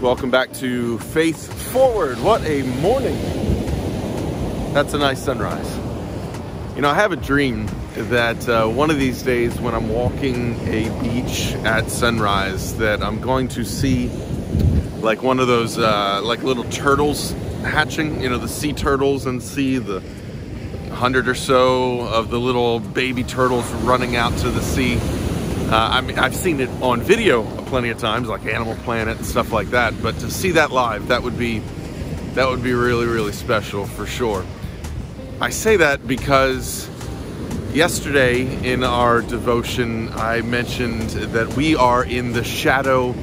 Welcome back to Faith Forward. What a morning. That's a nice sunrise. You know, I have a dream that one of these days when I'm walking a beach at sunrise that I'm going to see like one of those like little turtles hatching, you know, the sea turtles, and see the 100 or so of the little baby turtles running out to the sea. I mean, I've seen it on video plenty of times, like Animal Planet and stuff like that, but to see that live, that would be really, really special for sure. I say that because yesterday in our devotion, I mentioned that we are in the shadow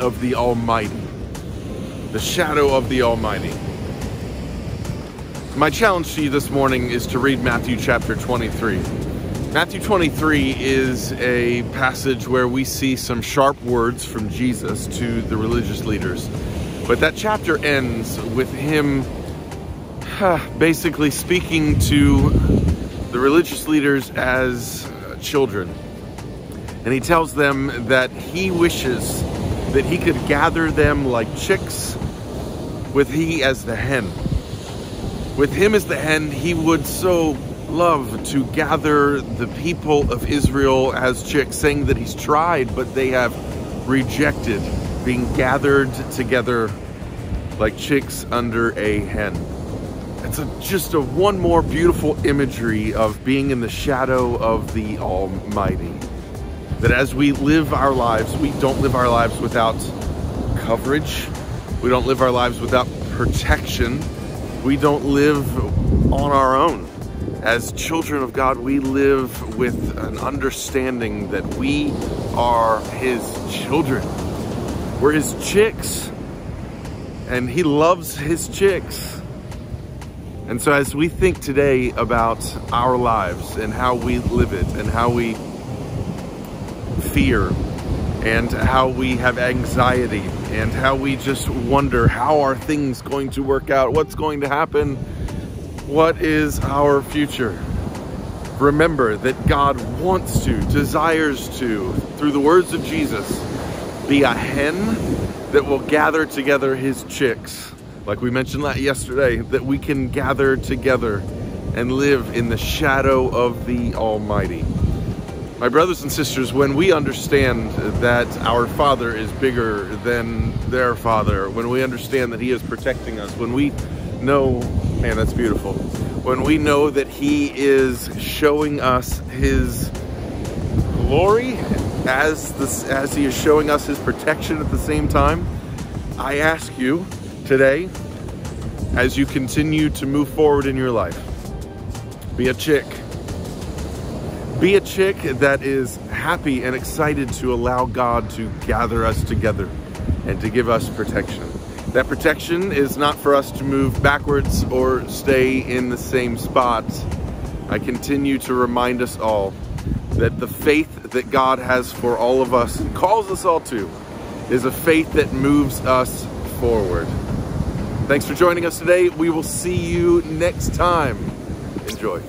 of the Almighty. The shadow of the Almighty. My challenge to you this morning is to read Matthew chapter 23. Matthew 23 is a passage where we see some sharp words from Jesus to the religious leaders. But that chapter ends with him basically speaking to the religious leaders as children. And he tells them that he wishes that he could gather them like chicks, with he as the hen. With him as the hen, he would so love to gather the people of Israel as chicks, saying that he's tried, but they have rejected being gathered together like chicks under a hen. It's just one more beautiful imagery of being in the shadow of the Almighty. That as we live our lives, we don't live our lives without coverage. We don't live our lives without protection. We don't live on our own. As children of God, we live with an understanding that we are his children. We're his chicks, and he loves his chicks. And so as we think today about our lives and how we live it and how we fear and how we have anxiety and how we just wonder, how are things going to work out? What's going to happen? What is our future? Remember that God wants to, desires to, through the words of Jesus, be a hen that will gather together his chicks. Like we mentioned yesterday, that we can gather together and live in the shadow of the Almighty. My brothers and sisters, when we understand that our Father is bigger than their Father, when we understand that he is protecting us, when we know, man, that's beautiful. When we know that he is showing us his glory as he is showing us his protection at the same time, I ask you today, as you continue to move forward in your life, be a chick. Be a chick that is happy and excited to allow God to gather us together and to give us protection. That protection is not for us to move backwards or stay in the same spot. I continue to remind us all that the faith that God has for all of us and calls us all to is a faith that moves us forward. Thanks for joining us today. We will see you next time. Enjoy.